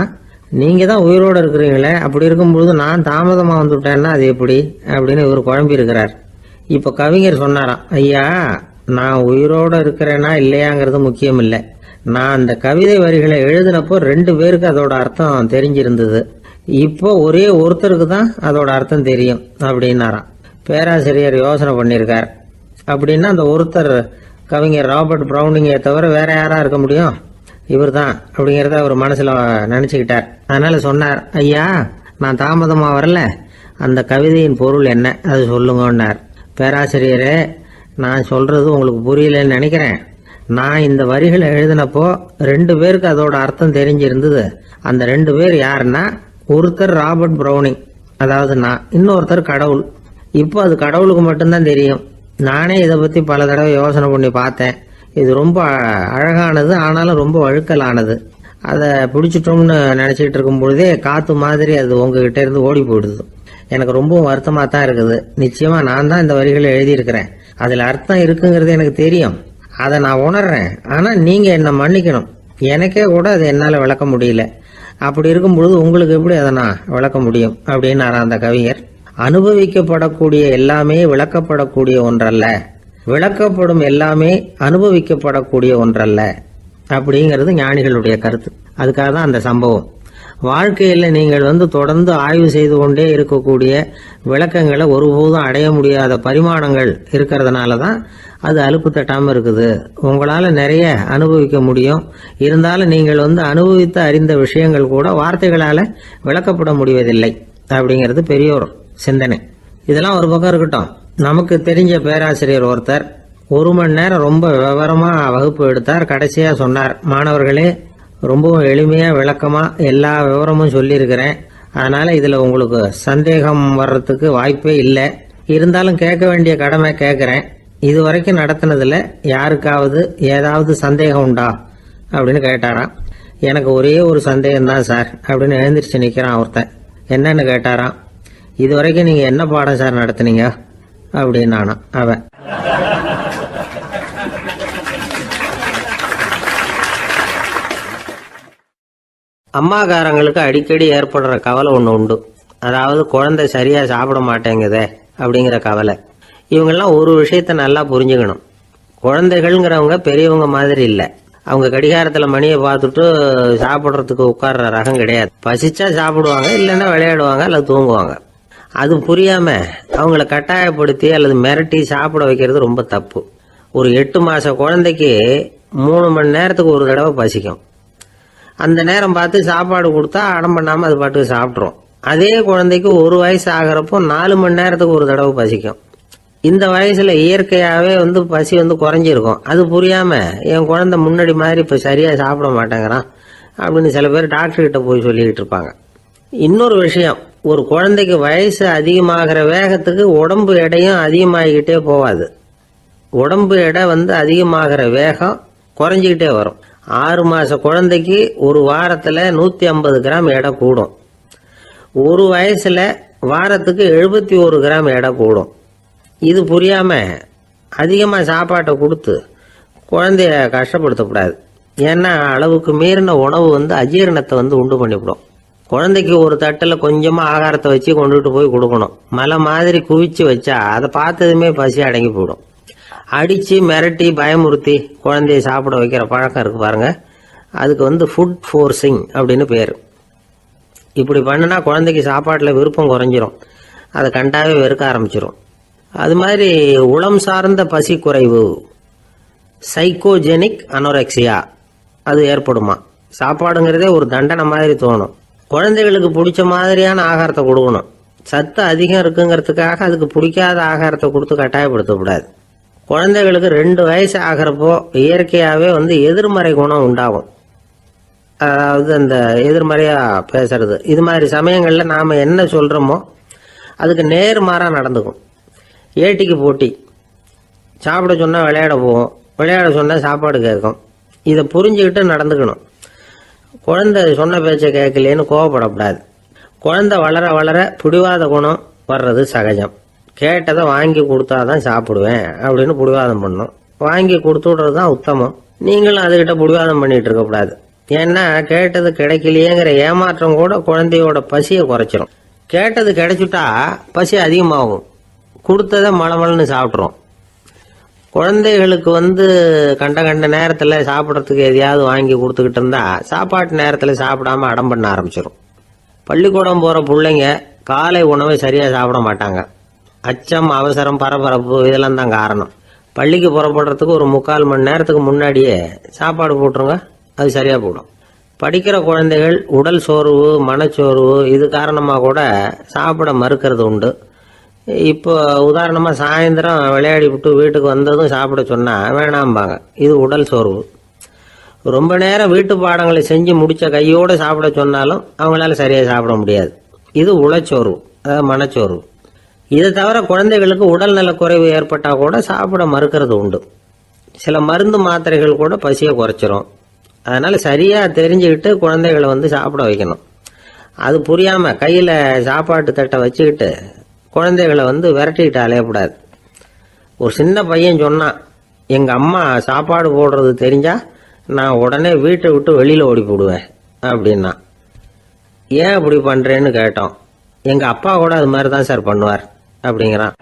நீங்கள் தான் உயிரோடு இருக்கிறீங்களே, அப்படி இருக்கும்பொழுது நான் தாமதமாக வந்துட்டேன்னா அது எப்படி அப்படின்னு இவர் குழம்பி இருக்கிறார். இப்போ கவிஞர் சொன்னாராம், ஐயா, நான் உயிரோடு இருக்கிறேன்னா இல்லையாங்கிறது முக்கியம் இல்லை. நான் அந்த கவிதை வரிகளை எழுதினப்போ 2 பேருக்கு அதோட அர்த்தம் தெரிஞ்சிருந்தது. இப்போ ஒரே ஒருத்தருக்கு தான் அதோட அர்த்தம் தெரியும் அப்படின்னாராம். பேராசிரியர் யோசனை பண்ணியிருக்கார். அப்படின்னா அந்த ஒருத்தர் கவிஞர் ராபர்ட் ப்ரௌனிங்கை தவிர வேற யாரா இருக்க முடியும்? இவர் தான் அப்படிங்கிறத அவர் மனசில் நினச்சிக்கிட்டார். அதனால் சொன்னார், ஐயா, நான் தாமதமாக வரல, அந்த கவிதையின் பொருள் என்ன அது சொல்லுங்கன்னார். பேராசிரியரே, நான் சொல்கிறது உங்களுக்கு புரியலன்னு நினைக்கிறேன். நான் இந்த வரிகளை எழுதினப்போ 2 பேருக்கு அதோட அர்த்தம் தெரிஞ்சிருந்தது. அந்த 2 பேர் யாருன்னா, ஒருத்தர் ராபர்ட் ப்ரௌனிங், அதாவது நான், இன்னொருத்தர் கடவுள். இப்போ அது கடவுளுக்கு மட்டும்தான் தெரியும். நானே இதை பற்றி பல தடவை யோசனை பண்ணி பார்த்தேன். இது ரொம்ப அழகானது, ஆனாலும் ரொம்ப வழுக்கலானது. அதை பிடிச்சிட்டோம்னு நினச்சிக்கிட்டு இருக்கும் பொழுதே காற்று மாதிரி அது உங்ககிட்ட இருந்து ஓடி போயிடுது. எனக்கு ரொம்பவும் வருத்தமாக தான் இருக்குது. நிச்சயமாக நான் தான் இந்த வரிகளை எழுதியிருக்கிறேன். அதில் அர்த்தம் இருக்குங்கிறது எனக்கு தெரியும், அதை நான் உணர்றேன். ஆனால் நீங்கள் என்னை மன்னிக்கணும். எனக்கே கூட அதை என்னால் விளக்க முடியல. அப்படி இருக்கும் பொழுது உங்களுக்கு எப்படி அதை நான் விளக்க முடியும் அப்படின்னாரா அந்த கவிஞர். அனுபவிக்கப்படக்கூடிய எல்லாமே விளக்கப்படக்கூடிய ஒன்றல்ல, விளக்கப்படும் எல்லாமே அனுபவிக்கப்படக்கூடிய ஒன்றல்ல அப்படிங்கிறது ஞானிகளுடைய கருத்து. அதுக்காக தான் அந்த சம்பவம். வாழ்க்கையில் நீங்கள் தொடர்ந்து ஆய்வு செய்து கொண்டே இருக்கக்கூடிய விளக்கங்களை ஒருபோதும் அடைய முடியாத பரிமாணங்கள் இருக்கிறதுனால தான் அது அலுப்பு தட்டாமல் இருக்குது. உங்களால் நிறைய அனுபவிக்க முடியும். இருந்தாலும் நீங்கள் அனுபவித்து அறிந்த விஷயங்கள் கூட வார்த்தைகளால் விளக்கப்பட முடிவதில்லை அப்படிங்கிறது பெரிய ஒரு சிந்தனை. இதெல்லாம் ஒரு பக்கம் இருக்கட்டும். நமக்கு தெரிஞ்ச பேராசிரியர் ஒருத்தர் 1 மணி நேரம் ரொம்ப விவரமாக வகுப்பு எடுத்தார். கடைசியாக சொன்னார், மாணவர்களே, ரொம்பவும் எளிமையாக விளக்கமாக எல்லா விவரமும் சொல்லியிருக்கிறேன். அதனால் இதில் உங்களுக்கு சந்தேகம் வர்றதுக்கு வாய்ப்பே இல்லை. இருந்தாலும் கேட்க வேண்டிய கடமை கேட்குறேன். இது வரைக்கும் நடத்தினதில் யாருக்காவது ஏதாவது சந்தேகம் உண்டா அப்படின்னு கேட்டாராம். எனக்கு ஒரே ஒரு சந்தேகம்தான் சார் அப்படின்னு எழுந்திரிச்சு நிற்கிறான் ஒருத்தன். என்னன்னு கேட்டாராம். இது வரைக்கும் நீங்கள் என்ன பாடம் சார் நடத்துனீங்க அப்படின்னானா அவன். அம்மாக்காரங்களுக்கு அடிக்கடி ஏற்படுற கவலை ஒன்று உண்டு. அதாவது குழந்தை சரியாக சாப்பிட மாட்டேங்குதே அப்படிங்கிற கவலை. இவங்கெல்லாம் ஒரு விஷயத்த நல்லா புரிஞ்சுக்கணும். குழந்தைகள்ங்கிறவங்க பெரியவங்க மாதிரி இல்லை. அவங்க கடிகாரத்தில் மணியை பார்த்துட்டு சாப்பிட்றதுக்கு உட்கார்ற ரகம் கிடையாது. பசிச்சா சாப்பிடுவாங்க, இல்லைன்னா விளையாடுவாங்க அல்லது தூங்குவாங்க. அது புரியாமல் அவங்கள கட்டாயப்படுத்தி அல்லது மிரட்டி சாப்பிட வைக்கிறது ரொம்ப தப்பு. ஒரு 8 மாத குழந்தைக்கு 3 மணி நேரத்துக்கு ஒரு தடவை பசிக்கும். அந்த நேரம் பார்த்து சாப்பாடு கொடுத்தா அடம் பண்ணாமல் அது பாட்டுக்கு சாப்பிட்றோம். அதே குழந்தைக்கு 1 வயசு ஆகிறப்போ 4 மணி நேரத்துக்கு ஒரு தடவை பசிக்கும். இந்த வயசுல இயற்கையாவே பசி குறைஞ்சிருக்கும். அது புரியாம என் குழந்தை முன்னாடி மாதிரி இப்ப சரியா சாப்பிட மாட்டேங்கிறான் அப்படின்னு சில பேர் டாக்டர் கிட்ட போய் சொல்லிக்கிட்டு இருப்பாங்க. இன்னொரு விஷயம், ஒரு குழந்தைக்கு வயசு அதிகமாகிற வேகத்துக்கு உடம்பு எடையும் அதிகமாகிக்கிட்டே போகாது. உடம்பு எடை அதிகமாகிற வேகம் குறைஞ்சிக்கிட்டே வரும். 6 மாச குழந்தைக்கு ஒரு வாரத்துல 150 கிராம் எடை கூடும். ஒரு வயசுல வாரத்துக்கு 71 கிராம் எடை கூடும். இது புரியாம அதிகமா சாப்பாட்டை கொடுத்து குழந்தைய கஷ்டப்படுத்தக்கூடாது. ஏன்னா அளவுக்கு மீறின உணவு அஜீரணத்தை உண்டு பண்ணிவிடும். குழந்தைக்கு ஒரு தட்டில் கொஞ்சமா ஆகாரத்தை வச்சு கொண்டுட்டு போய் கொடுக்கணும். மலை மாதிரி குவிச்சு வச்சா அதை பார்த்ததுமே பசி அடங்கி போயிடும். அடிச்சு மிரட்டி பயமுறுத்தி குழந்தைய சாப்பிட வைக்கிற பழக்கம் இருக்கு பாருங்க, அதுக்கு ஃபுட் ஃபோர்ஸிங் அப்படின்னு பேரு. இப்படி பண்ணுனா குழந்தைக்கு சாப்பாட்டுல விருப்பம் குறைஞ்சிரும், அதை கண்டாவே வெறுக்க ஆரம்பிச்சிரும். அது மாதிரி உளம் சார்ந்த பசி குறைவு, சைக்கோஜெனிக் அனோரெக்சியா, அது ஏற்படுமா. சாப்பாடுங்கிறதே ஒரு தண்டனை மாதிரி தோணும். குழந்தைகளுக்கு பிடிச்ச மாதிரியான ஆகாரத்தை கொடுக்கணும். சத்து அதிகம் இருக்குங்கிறதுக்காக அதுக்கு பிடிக்காத ஆகாரத்தை கொடுத்து கட்டாயப்படுத்தக்கூடாது. குழந்தைகளுக்கு 2 வயசு ஆகிறப்போ இயற்கையாகவே எதிர்மறை குணம் உண்டாகும். அதாவது அந்த எதிர்மறையா பேசுறது, இது மாதிரி சமயங்கள்ல நாம என்ன சொல்றோமோ அதுக்கு நேர்மாறா நடந்துக்கும். ஏட்டிக்கு போட்டி, சாப்பிட சொன்னா விளையாட போவோம், விளையாட சொன்னா சாப்பாடு கேட்கும். இதை புரிஞ்சுக்கிட்டு நடந்துக்கணும். குழந்தை சொன்ன பேச்சை கேட்கலேன்னு கோவப்படக்கூடாது. குழந்தை வளர வளர பிடிவாத குணம் வர்றது சகஜம். கேட்டதை வாங்கி கொடுத்தாதான் சாப்பிடுவேன் அப்படின்னு பிடிவாதம் பண்ணும். வாங்கி கொடுத்து விடுறது தான் உத்தமம். நீங்களும் அதுகிட்ட பிடிவாதம் பண்ணிட்டு இருக்கக்கூடாது. ஏன்னா கேட்டது கிடைக்கலையேங்கிற ஏமாற்றம் கூட குழந்தையோட பசியை குறைச்சிரும். கேட்டது கிடைச்சுட்டா பசி அதிகமாகும், கொடுத்ததை மளமளன்னு சாப்பிட்றோம். குழந்தைகளுக்கு கண்ட கண்ட நேரத்தில் சாப்பிட்றதுக்கு எதையாவது வாங்கி கொடுத்துக்கிட்டு இருந்தா சாப்பாட்டு நேரத்தில் சாப்பிடாம அடம் பண்ண ஆரம்பிச்சிடும். பள்ளிக்கூடம் போகிற பிள்ளைங்க காலை உணவை சரியாக சாப்பிட மாட்டாங்க. அச்சம், அவசரம், பரபரப்பு இதெல்லாம் தான் காரணம். பள்ளிக்கு புறப்படுறதுக்கு ஒரு 3/4 மணி நேரத்துக்கு முன்னாடியே சாப்பாடு போட்டுருங்க, அது சரியாக போடும். படிக்கிற குழந்தைகள் உடல் சோர்வு, மனச்சோர்வு இது காரணமாக கூட சாப்பிட மறுக்கிறது உண்டு. இப்போ உதாரணமாக சாயந்தரம் விளையாடி விட்டு வீட்டுக்கு வந்ததும் சாப்பிட சொன்னால் வேணாம்பாங்க. இது உடல் சோர்வு. ரொம்ப நேரம் வீட்டு பாடங்களை செஞ்சு முடித்த கையோடு சாப்பிட சொன்னாலும் அவங்களால சரியாக சாப்பிட முடியாது. இது உளச்சோர்வு, அதாவது மனச்சோர்வு. இதை தவிர குழந்தைகளுக்கு உடல் நலக்குறைவு ஏற்பட்டால் கூட சாப்பிட மறுக்கிறது உண்டு. சில மருந்து மாத்திரைகள் கூட பசியை குறைச்சிரும். அதனால சரியாக தெரிஞ்சுக்கிட்டு குழந்தைகளை சாப்பிட வைக்கணும். அது புரியாமல் கையில் சாப்பாட்டு தட்டை வச்சுக்கிட்டு குழந்தைகளை விரட்டிக்கிட்டு அலையக்கூடாது. ஒரு சின்ன பையன் சொன்னான், எங்கள் அம்மா சாப்பாடு போடுறது தெரிஞ்சா நான் உடனே வீட்டை விட்டு வெளியில் ஓடி போடுவேன் அப்படின்னா. ஏன் அப்படி பண்ணுறேன்னு கேட்டோம். எங்கள் அப்பா கூட அது மாதிரி தான் சார் பண்ணுவார் அப்படிங்கிறான்.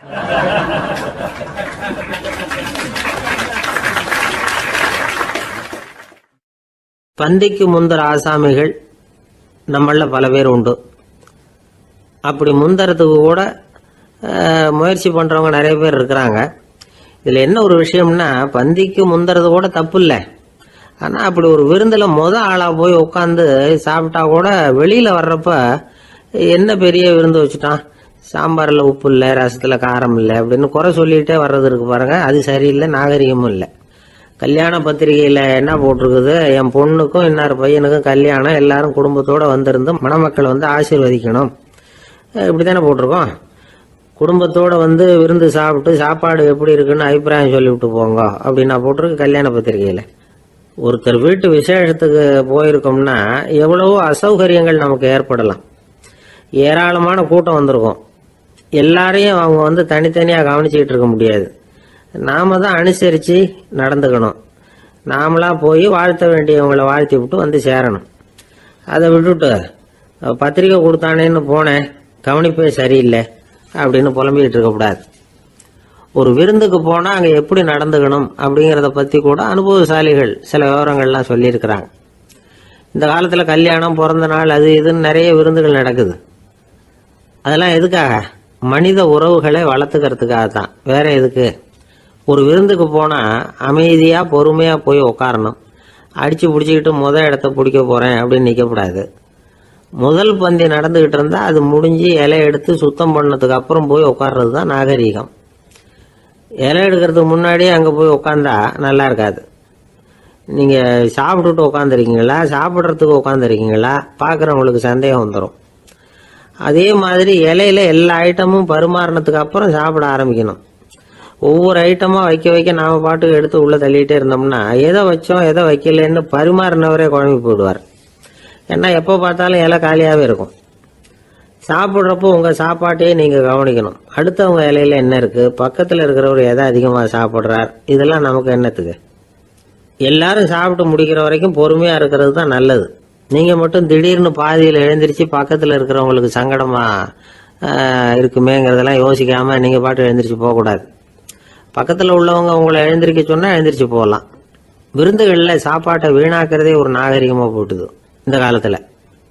பந்திக்கு முந்தர ஆசாமிகள் நம்மள பல பேர் உண்டு. அப்படி முந்தறதுக்கு கூட முயற்சி பண்ணுறவங்க நிறைய பேர் இருக்கிறாங்க. இதில் என்ன ஒரு விஷயம்னா, பந்திக்கு முந்துறது கூட தப்பு இல்லை. ஆனால் அப்படி ஒரு விருந்தில் ஆளாக போய் உட்காந்து சாப்பிட்டா கூட வெளியில் வர்றப்ப என்ன பெரிய விருந்து வச்சுட்டான், சாம்பாரில் உப்பு இல்லை, ரசத்தில் காரம் இல்லை அப்படின்னு குறை சொல்லிகிட்டே வர்றது இருக்கு பாருங்க, அது சரியில்லை, நாகரிகமும் இல்லை. கல்யாண பத்திரிகையில் என்ன போட்டிருக்குது, என் பொண்ணுக்கும் இன்னார் பையனுக்கும் கல்யாணம், எல்லாரும் குடும்பத்தோடு வந்திருந்து மணமக்கள் ஆசீர்வதிக்கணும், இப்படி தானே போட்டிருக்கோம். குடும்பத்தோடு விருந்து சாப்பிட்டு சாப்பாடு எப்படி இருக்குன்னு அபிப்பிராயம் சொல்லிவிட்டு போங்க அப்படின்னா போட்டிருக்கு கல்யாண பத்திரிகையில். ஒருத்தர் வீட்டு விசேஷத்துக்கு போயிருக்கோம்னா எவ்வளவோ அசௌகரியங்கள் நமக்கு ஏற்படலாம். ஏராளமான கூட்டம் வந்திருக்கும். எல்லாரையும் அவங்க தனித்தனியாக கவனிச்சுக்கிட்டு இருக்க முடியாது. நாம தான் அனுசரித்து நடந்துக்கணும். நாமளா போய் வாழ்த்த வேண்டியவங்களை வாழ்த்தி விட்டு சேரணும். அதை விட்டுட்டு பத்திரிக்கை கொடுத்தானேன்னு போனேன், கவனிப்பே சரியில்லை அப்படின்னு புலம்பிக்கிட்டு இருக்கக்கூடாது. ஒரு விருந்துக்கு போனால் அங்கே எப்படி நடந்துக்கணும் அப்படிங்கிறத பற்றி கூட அனுபவசாலிகள் சில விவரங்கள்லாம் சொல்லியிருக்கிறாங்க. இந்த காலத்தில் கல்யாணம், பிறந்த நாள், அது இதுன்னு நிறைய விருந்துகள் நடக்குது. அதெல்லாம் எதுக்காக? மனித உறவுகளை வளர்த்துக்கிறதுக்காக தான், வேற எதுக்கு? ஒரு விருந்துக்கு போனால் அமைதியாக பொறுமையாக போய் உட்காரணும். அடித்து பிடிச்சிக்கிட்டு இடத்த பிடிக்க போகிறேன் அப்படின்னு நிற்கக்கூடாது. முதல் பந்தி நடந்துகிட்டு இருந்தா அது முடிஞ்சு இலை எடுத்து சுத்தம் பண்ணதுக்கு அப்புறம் போய் உட்கார்றது தான் நாகரீகம். இலை எடுக்கிறதுக்கு முன்னாடியே அங்கே போய் உட்காந்தா நல்லா இருக்காது. நீங்கள் சாப்பிட்டுட்டு உட்காந்துருக்கீங்களா, சாப்பிட்றதுக்கு உட்காந்துருக்கீங்களா, பார்க்குறவங்களுக்கு சந்தேகம் வந்துடும். அதே மாதிரி இலையில எல்லா ஐட்டமும் பரிமாறினதுக்கு அப்புறம் சாப்பிட ஆரம்பிக்கணும். ஒவ்வொரு ஐட்டமாக வைக்க வைக்க நாம் பாட்டுக்கு எடுத்து உள்ளே தள்ளிகிட்டே இருந்தோம்னா எதை வச்சோம் எதை வைக்கலன்னு பரிமாறினவரே குழம்பி போயிடுவார். ஏன்னா எப்போ பார்த்தாலும் இலை காலியாகவே இருக்கும். சாப்பிட்றப்போ உங்கள் சாப்பாட்டையே நீங்கள் கவனிக்கணும். அடுத்தவங்க இலையில என்ன இருக்குது, பக்கத்தில் இருக்கிறவர் எதை அதிகமாக சாப்பிட்றார், இதெல்லாம் நமக்கு என்னத்துக்கு? எல்லாரும் சாப்பிட்டு முடிக்கிற வரைக்கும் பொறுமையாக இருக்கிறது தான் நல்லது. நீங்கள் மட்டும் திடீர்னு பாதியில் எழுந்திரிச்சு பக்கத்தில் இருக்கிறவங்களுக்கு சங்கடமாக இருக்குமேங்கிறதெல்லாம் யோசிக்காமல் நீங்கள் பாட்டு எழுந்திரிச்சு போகக்கூடாது. பக்கத்தில் உள்ளவங்க உங்களை எழுந்திரிக்க சொன்னால் எழுந்திரிச்சு போகலாம். விருந்துகளில் சாப்பாட்டை வீணாக்கிறதே ஒரு நாகரிகமாக போட்டுது இந்த காலத்தில்.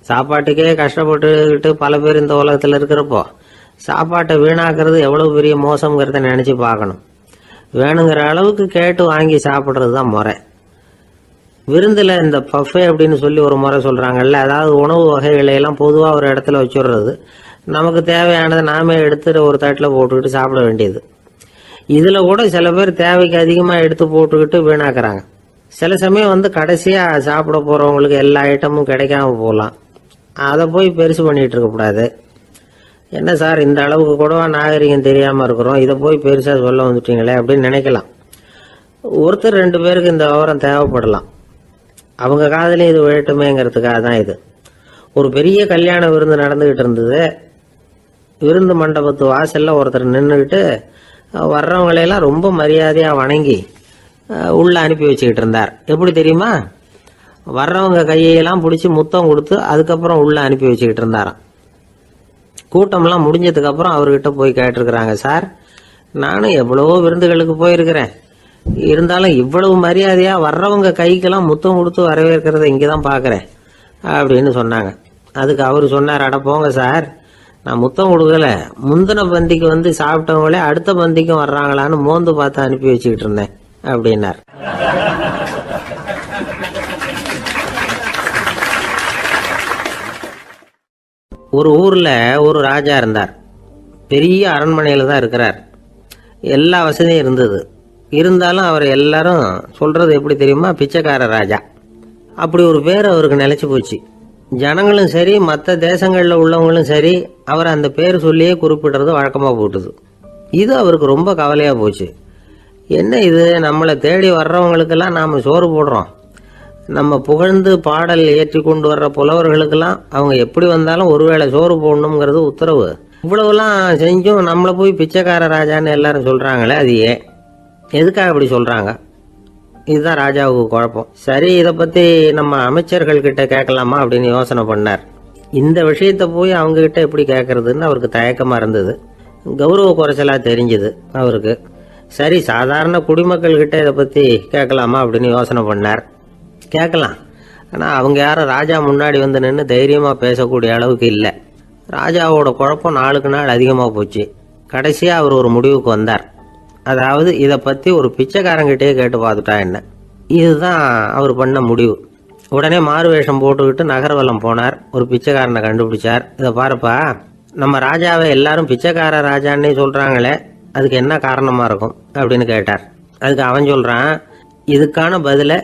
சாப்பாட்டுக்கே கஷ்டப்பட்டுக்கிட்டு பல பேர் இந்த உலகத்தில் இருக்கிறப்போ சாப்பாட்டை வீணாக்கிறது எவ்வளோ பெரிய மோசங்கிறத நினச்சி பார்க்கணும். வேணுங்கிற அளவுக்கு கேட்டு வாங்கி சாப்பிட்றது தான் முறை. விருந்தில் இந்த பஃபே அப்படின்னு சொல்லி ஒரு முறை சொல்கிறாங்கல்ல, அதாவது உணவு வகைகளையெல்லாம் பொதுவாக ஒரு இடத்துல வச்சுடுறது, நமக்கு தேவையானதை நாமே எடுத்துட்டு ஒரு தட்டில் போட்டுக்கிட்டு சாப்பிட வேண்டியது. இதில் கூட சில பேர் தேவைக்கு அதிகமாக எடுத்து போட்டுக்கிட்டு வீணாக்குறாங்க. சில சமயம் கடைசியாக சாப்பிட போகிறவங்களுக்கு எல்லா ஐட்டமும் கிடைக்காம போகலாம். அதை போய் பெருசு பண்ணிகிட்டு இருக்கக்கூடாது. என்ன சார் இந்த அளவுக்கு கூடவா நாகரிகம் தெரியாமல் இருக்கிறோம், இதை போய் பெருசாக சொல்ல வந்துட்டீங்களே அப்படின்னு நினைக்கலாம். ஒருத்தர் 2 பேருக்கு இந்த விவரம் தேவைப்படலாம். அவங்க காதலையும் இது விழட்டுமேங்கிறதுக்காக தான் இது. ஒரு பெரிய கல்யாண விருந்து நடந்துக்கிட்டு இருந்தது. விருந்து மண்டபத்து வாசலில் ஒருத்தர் நின்றுக்கிட்டு வர்றவங்களையெல்லாம் ரொம்ப மரியாதையாக வணங்கி உள்ளே அனுப்பி வச்சுக்கிட்டு இருந்தார். எப்படி தெரியுமா? வர்றவங்க கையெல்லாம் பிடிச்சி முத்தம் கொடுத்து அதுக்கப்புறம் உள்ளே அனுப்பி வச்சுக்கிட்டு இருந்தாராம். கூட்டம்லாம் முடிஞ்சதுக்கப்புறம் அவர்கிட்ட போய் கேட்டிருக்கிறாங்க, சார் நானும் எவ்வளவோ விருந்துகளுக்கு போயிருக்கிறேன், இருந்தாலும் இவ்வளவு மரியாதையாக வர்றவங்க கைக்கெல்லாம் முத்தம் கொடுத்து வரவேற்கிறத இங்கே தான் பார்க்குறேன் அப்படின்னு சொன்னாங்க. அதுக்கு அவர் சொன்னார், அட போங்க சார், நான் முத்தம் கொடுக்கல, முந்தின பந்திக்கு சாப்பிட்டவங்களே அடுத்த பந்திக்கும் வர்றாங்களான்னு மோந்து பார்த்து அனுப்பி வச்சுக்கிட்டு இருந்தேன் அப்படின்னார். ஒரு ஊரில் ஒரு ராஜா இருந்தார். பெரிய அரண்மனையில் தான் இருக்கிறார். எல்லா வசதியும் இருந்தது. இருந்தாலும் அவர் எல்லாரும் சொல்கிறது எப்படி தெரியுமா? பிச்சைக்கார ராஜா. அப்படி ஒரு பேர் அவருக்கு நிலைச்சி போச்சு. ஜனங்களும் சரி மற்ற தேசங்களில் உள்ளவங்களும் சரி அவர் அந்த பேர் சொல்லியே குறிப்பிடுறது வழக்கமாக போட்டுது. இது அவருக்கு ரொம்ப கவலையாக போச்சு. என்ன இது, நம்மளை தேடி வர்றவங்களுக்கெல்லாம் நாம் சோறு போடுறோம், நம்ம புகழ்ந்து பாடல் ஏற்றி கொண்டு வர்ற புலவர்களுக்கெல்லாம் அவங்க எப்படி வந்தாலும் ஒருவேளை சோறு போடணுங்கிறது உத்தரவு. இவ்வளவுலாம் செஞ்சும் நம்மளை போய் பிச்சைக்கார ராஜான்னு எல்லாரும் சொல்கிறாங்களே, அது ஏன், எதுக்காக அப்படி சொல்கிறாங்க? இதுதான் ராஜாவுக்கு குழப்பம். சரி, இதை பற்றி நம்ம அமைச்சர்கள்கிட்ட கேட்கலாமா அப்படின்னு யோசனை பண்ணார். இந்த விஷயத்தை போய் அவங்ககிட்ட எப்படி கேட்கறதுன்னு அவருக்கு தயக்கமாக இருந்தது. கௌரவ குறைச்சலாக தெரிஞ்சுது அவருக்கு. சரி, சாதாரண குடிமக்கள்கிட்ட இதை பற்றி கேட்கலாமா அப்படின்னு யோசனை பண்ணார். கேட்கலாம், ஆனால் அவங்க யாரும் ராஜா முன்னாடி நின்று தைரியமாக பேசக்கூடிய அளவுக்கு இல்லை. ராஜாவோட குழப்பம் நாளுக்கு நாள் அதிகமாக போச்சு. கடைசியாக அவர் ஒரு முடிவுக்கு வந்தார். அதாவது இதை பற்றி ஒரு பிச்சைக்காரங்கிட்டே கேட்டு பார்த்துட்டா என்ன. இதுதான் அவர் பண்ண முடிவு. உடனே மாறு வேஷம் போட்டுக்கிட்டு நகர்வலம் போனார். ஒரு பிச்சைக்காரனை கண்டுபிடிச்சார். இதை பாருப்பா, நம்ம ராஜாவை எல்லாரும் பிச்சைக்கார ராஜான்னே சொல்கிறாங்களே, அதுக்கு என்ன காரணமாக இருக்கும் அப்படின்னு கேட்டார். அதுக்கு அவன் சொல்கிறான், இதுக்கான பதிலை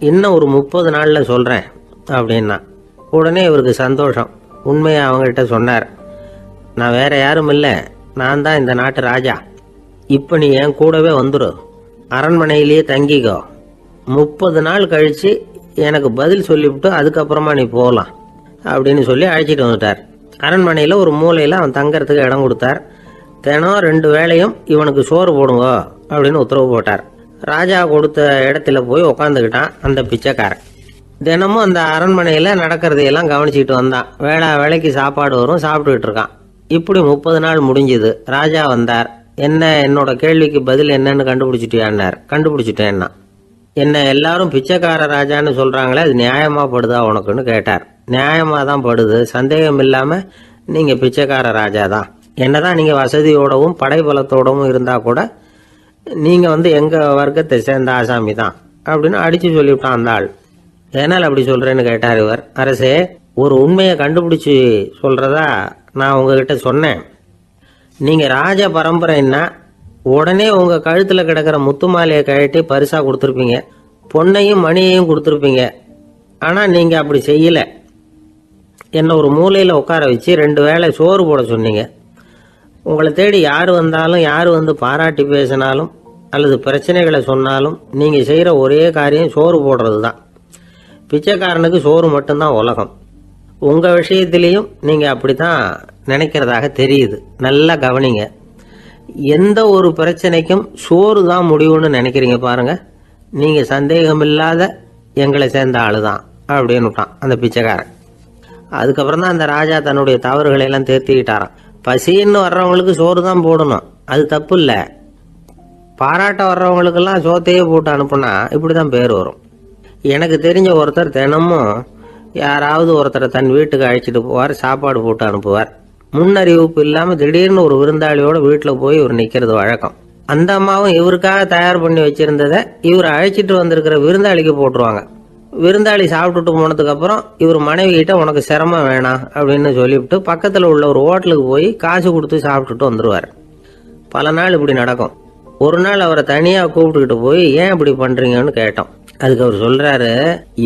இன்னும் ஒரு 30 நாளில் சொல்கிறேன் அப்படின்னா. உடனே இவருக்கு சந்தோஷம். உண்மையை அவங்ககிட்ட சொன்னார். நான் வேற யாரும் இல்லை, நான் தான் இந்த நாட்டு ராஜா. இப்போ நீ என் கூடவே வந்துடு, அரண்மனையிலேயே தங்கிக்கோ, 30 நாள் கழித்து எனக்கு பதில் சொல்லிவிட்டு அதுக்கப்புறமா நீ போகலாம் அப்படின்னு சொல்லி அழைச்சிட்டு வந்துட்டார். அரண்மனையில் ஒரு மூலையில் அவன் தங்கறதுக்கு இடம் கொடுத்தார். தினம் 2 வேளையும் இவனுக்கு சோறு போடுங்க அப்படின்னு உத்தரவு போட்டார். ராஜா கொடுத்த இடத்துல போய் உக்காந்துக்கிட்டான் அந்த பிச்சைக்காரன். தினமும் அந்த அரண்மனையில் நடக்கிறதையெல்லாம் கவனிச்சுக்கிட்டு வந்தான். வேளைக்கு சாப்பாடு வரும், சாப்பிட்டுக்கிட்டு இருக்கான். இப்படி 30 நாள் முடிஞ்சுது. ராஜா வந்தார். என்ன, என்னோட கேள்விக்கு பதில் என்னன்னு கண்டுபிடிச்சிட்டியான்னார். கண்டுபிடிச்சிட்டேன்னா. என்ன எல்லாரும் பிச்சைக்கார ராஜான்னு சொல்கிறாங்களே, அது நியாயமாக படுதா உனக்குன்னு கேட்டார். நியாயமாக தான் படுது, சந்தேகம் இல்லாமல் நீங்கள் பிச்சைக்கார ராஜா தான். என்னதான் நீங்கள் வசதியோடவும் படைபலத்தோடவும் இருந்தால் கூட நீங்கள் எங்கள் வர்க்கத்தை சேர்ந்த ஆசாமி தான் அப்படின்னு அடித்து சொல்லிவிட்டான் அந்த ஆள். ஏனால் அப்படி சொல்கிறேன்னு கேட்டார் இவர். அரசே, ஒரு உண்மையை கண்டுபிடிச்சி சொல்கிறதா நான் உங்ககிட்ட சொன்னேன். நீங்கள் ராஜ பரம்பரைன்னா உடனே உங்க கழுத்துல கிடக்கிற முத்து மாலையை கழட்டி பரிசா கொடுத்துருப்பீங்க, பொண்ணையும் மணியையும் கொடுத்துருப்பீங்க. ஆனா நீங்க அப்படி செய்யல. என்ன ஒரு மூலையில உட்கார வச்சு 2 வேளை சோறு போட சொன்னீங்க. உங்களை தேடி யார் வந்தாலும், யார் வந்து பாராட்டி பேசினாலும் அல்லது பிரச்சனைகளை சொன்னாலும் நீங்க செய்யற ஒரே காரியம் சோறு போடுறது தான். பிச்சைக்காரனுக்கு சோறு மட்டும்தான் உலகம். உங்க விஷயத்திலையும் நீங்க அப்படித்தான் நினைக்கிறதாக தெரியுது. நல்லா கவனிங்க. எந்த ஒரு பிரச்சனைக்கும் சோறு தான் முடிவுன்னு நினைக்கிறீங்க பாருங்க. நீங்க சந்தேகமில்லாத எங்களை சேர்ந்த ஆளுதான் அப்படின்னு விட்டான் அந்த பிச்சைக்காரன். அதுக்கப்புறம் தான் அந்த ராஜா தன்னுடைய தவறுகளை எல்லாம் தேர்த்திக்கிட்டாராம். பசின்னு வர்றவங்களுக்கு சோறு தான் போடணும், அது தப்பு இல்லை. பாராட்ட வர்றவங்களுக்கெல்லாம் சோத்தையே போட்டு அனுப்புனா இப்படிதான் பேர் வரும். எனக்கு தெரிஞ்ச ஒருத்தர் தினமும் யாராவது ஒருத்தரை தன் வீட்டுக்கு அழைச்சிட்டு போவார், சாப்பாடு போட்டு அனுப்புவார். முன்னறிவிப்பு இல்லாம திடீர்னு ஒரு விருந்தாளியோட வீட்டில் போய் இவர் நிக்கிறது வழக்கம். அந்த அம்மாவும் இவருக்காக தயார் பண்ணி வச்சிருந்ததை இவர் அழைச்சிட்டு வந்திருக்கிற விருந்தாளிக்கு போட்டுருவாங்க. விருந்தாளி சாப்பிட்டுட்டு போனதுக்கு அப்புறம் இவர் மனைவி கிட்ட உனக்கு சிரமம் வேணாம் அப்படின்னு சொல்லிவிட்டு பக்கத்துல உள்ள ஒரு ஹோட்டலுக்கு போய் காசு கொடுத்து சாப்பிட்டுட்டு வந்துருவார். பல நாள் இப்படி நடக்கும். ஒரு நாள் அவரை தனியா கூப்பிட்டுக்கிட்டு போய் ஏன் இப்படி பண்றீங்கன்னு கேட்டோம். அதுக்கு அவர் சொல்றாரு,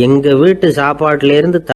எங்க வீட்டு சாப்பாட்டுல இருந்து